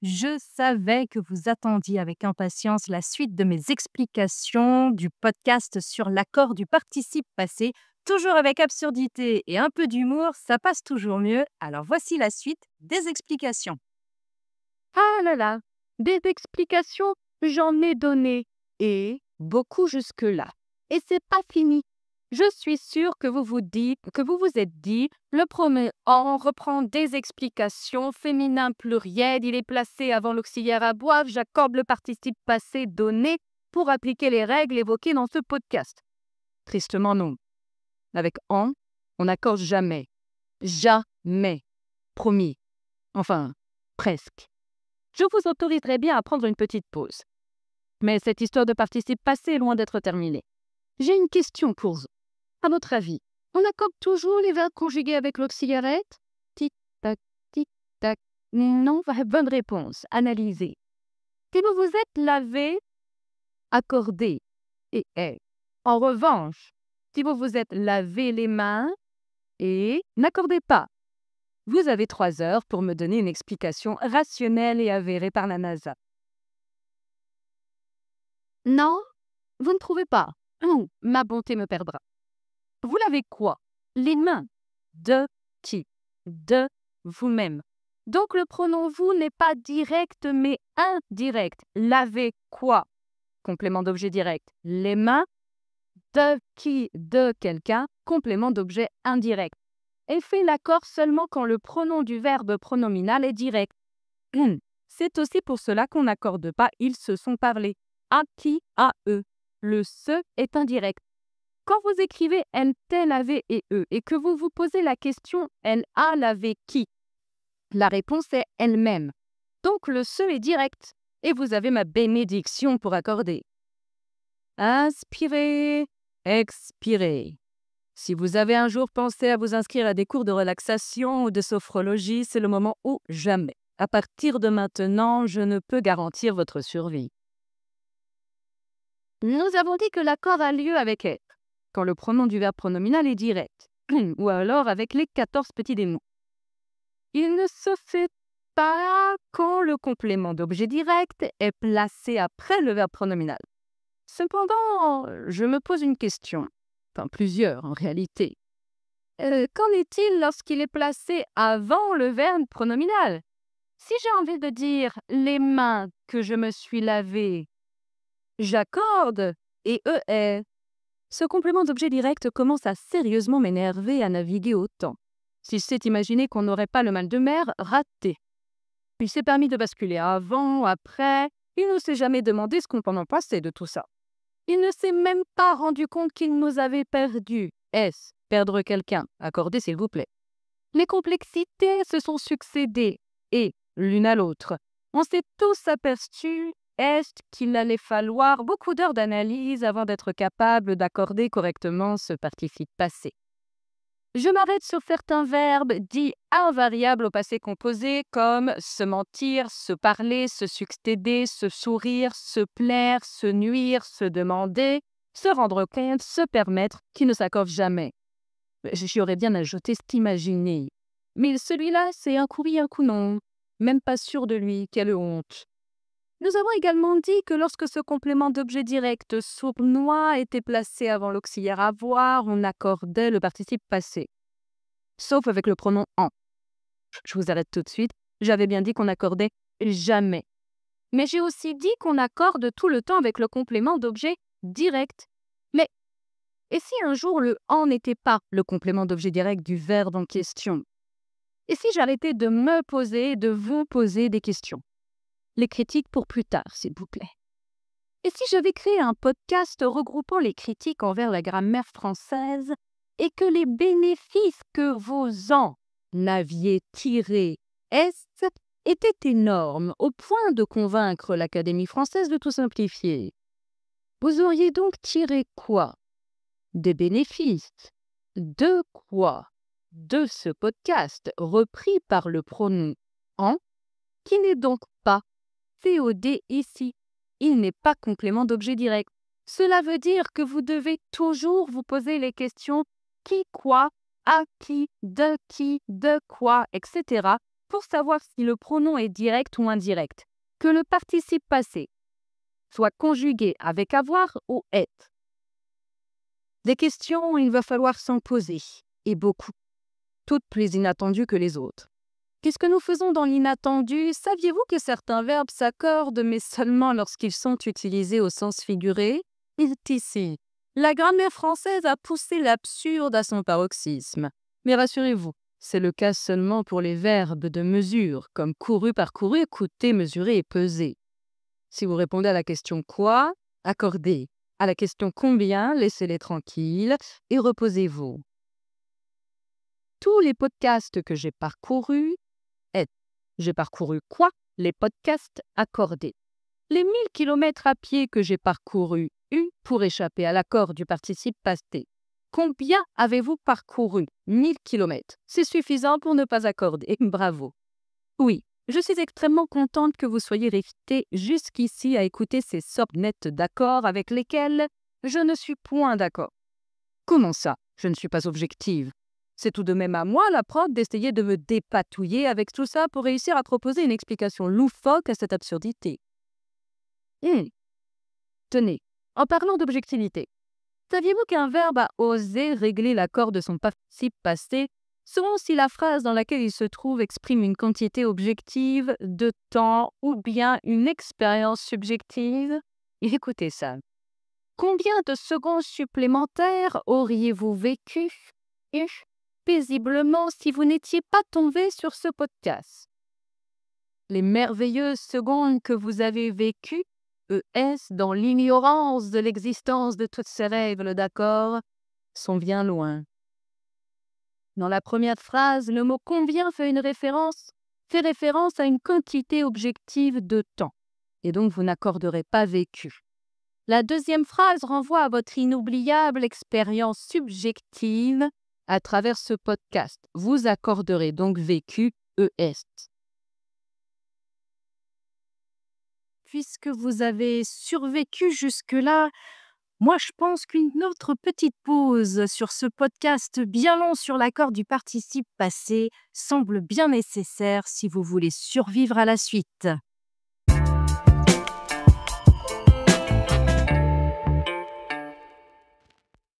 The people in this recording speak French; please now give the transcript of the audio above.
Je savais que vous attendiez avec impatience la suite de mes explications du podcast sur l'accord du participe passé. Toujours avec absurdité et un peu d'humour, ça passe toujours mieux. Alors voici la suite des explications. Ah là là, des explications, j'en ai donné, et beaucoup jusque-là. Et c'est pas fini. Je suis sûre que vous vous êtes dit, le premier en reprend des explications, féminin pluriel, il est placé avant l'auxiliaire à boire, j'accorde le participe passé donné pour appliquer les règles évoquées dans ce podcast. Tristement non. Avec en, on n'accorde jamais. Jamais. Promis. Enfin, presque. Je vous autoriserai bien à prendre une petite pause. Mais cette histoire de participe passé est loin d'être terminée. J'ai une question pour vous. À votre avis, on accorde toujours les verbes conjugués avec l'auxiliaire être? Tic-tac, tic-tac. Non, bonne réponse. Analysez. Si vous vous êtes lavé, accordez et est. En revanche, si vous vous êtes lavé les mains et n'accordez pas. Vous avez 3 heures pour me donner une explication rationnelle et avérée par la NASA. Non, vous ne trouvez pas. Ma bonté me perdra. Vous lavez quoi? Les mains. De qui? De vous-même. Donc le pronom vous n'est pas direct mais indirect. Laver quoi? Complément d'objet direct. Les mains. De qui? De quelqu'un. Complément d'objet indirect. Et fait l'accord seulement quand le pronom du verbe pronominal est direct. C'est aussi pour cela qu'on n'accorde pas « ils se sont parlé ». À qui? À eux. Le « se » est indirect. Quand vous écrivez « elle t'est lavé et eux » et que vous vous posez la question « elle a lavé qui ?» La réponse est « elle-même ». Donc le « se » est direct. Et vous avez ma bénédiction pour accorder. Inspirez, expirez. Si vous avez un jour pensé à vous inscrire à des cours de relaxation ou de sophrologie, c'est le moment ou jamais. À partir de maintenant, je ne peux garantir votre survie. Nous avons dit que l'accord a lieu avec être, quand le pronom du verbe pronominal est direct, ou alors avec les 14 petits démons. Il ne se fait pas quand le complément d'objet direct est placé après le verbe pronominal. Cependant, je me pose une question. Enfin, plusieurs en réalité. Qu'en est-il lorsqu'il est placé avant le verbe pronominal? Si j'ai envie de dire « les mains que je me suis lavé », j'accorde et est. Ce complément d'objet direct commence à sérieusement m'énerver à naviguer autant. Si c'est imaginer qu'on n'aurait pas le mal de mer, raté. Il s'est permis de basculer avant, après, il ne s'est jamais demandé ce qu'on en pensait de tout ça. Il ne s'est même pas rendu compte qu'il nous avait perdus. Est-ce perdre quelqu'un? Accordez s'il vous plaît. Les complexités se sont succédées, et l'une à l'autre. On s'est tous aperçus, est qu'il allait falloir beaucoup d'heures d'analyse avant d'être capable d'accorder correctement ce participe passé. Je m'arrête sur certains verbes dits invariables au passé composé comme se mentir, se parler, se succéder, se sourire, se plaire, se nuire, se demander, se rendre compte, se permettre, qui ne s'accordent jamais. J'y aurais bien ajouté s'imaginer. Mais celui-là, c'est un coup oui, un coup non. Même pas sûr de lui, quelle honte. Nous avons également dit que lorsque ce complément d'objet direct sournois était placé avant l'auxiliaire avoir, on accordait le participe passé. Sauf avec le pronom en. Je vous arrête tout de suite. J'avais bien dit qu'on accordait jamais. Mais j'ai aussi dit qu'on accorde tout le temps avec le complément d'objet direct. Mais et si un jour le en n'était pas le complément d'objet direct du verbe en question? Et si j'arrêtais de me poser, de vous poser des questions? Les critiques pour plus tard, s'il vous plaît. Et si j'avais créé un podcast regroupant les critiques envers la grammaire française et que les bénéfices que vous en aviez tirés étaient énormes au point de convaincre l'Académie française de tout simplifier? Vous auriez donc tiré quoi? Des bénéfices. De quoi? De ce podcast repris par le pronom en, qui n'est donc pas COD ici. Il n'est pas complément d'objet direct. Cela veut dire que vous devez toujours vous poser les questions qui, quoi, à qui, de quoi, etc. pour savoir si le pronom est direct ou indirect, que le participe passé soit conjugué avec avoir ou être. Des questions, il va falloir s'en poser, et beaucoup, toutes plus inattendues que les autres. Qu'est-ce que nous faisons dans l'inattendu? Saviez-vous que certains verbes s'accordent, mais seulement lorsqu'ils sont utilisés au sens figuré? Ici, la grammaire française a poussé l'absurde à son paroxysme. Mais rassurez-vous, c'est le cas seulement pour les verbes de mesure, comme couru, parcouru, coûter, mesurer et peser. Si vous répondez à la question quoi, accordez. À la question combien, laissez-les tranquilles et reposez-vous. Tous les podcasts que j'ai parcourus, j'ai parcouru quoi? Les podcasts accordés. Les 1000 kilomètres à pied que j'ai parcourus pour échapper à l'accord du participe passé. Combien avez-vous parcouru? 1000 kilomètres. C'est suffisant pour ne pas accorder. Bravo. Oui, je suis extrêmement contente que vous soyez restés jusqu'ici à écouter ces sornettes d'accords avec lesquels je ne suis point d'accord. Comment ça? Je ne suis pas objective. C'est tout de même à moi, la prof, d'essayer de me dépatouiller avec tout ça pour réussir à proposer une explication loufoque à cette absurdité. Tenez, en parlant d'objectivité, saviez-vous qu'un verbe a osé régler l'accord de son participe passé selon si la phrase dans laquelle il se trouve exprime une quantité objective de temps ou bien une expérience subjective? Écoutez ça. Combien de secondes supplémentaires auriez-vous vécu paisiblement si vous n'étiez pas tombé sur ce podcast? Les merveilleuses secondes que vous avez vécues, dans l'ignorance de l'existence de toutes ces règles d'accord, sont bien loin. Dans la première phrase, le mot « combien » fait référence à une quantité objective de temps, et donc vous n'accorderez pas vécu. La deuxième phrase renvoie à votre inoubliable expérience subjective à travers ce podcast. Vous accorderez donc vécu, Puisque vous avez survécu jusque-là, moi je pense qu'une autre petite pause sur ce podcast bien long sur l'accord du participe passé semble bien nécessaire si vous voulez survivre à la suite.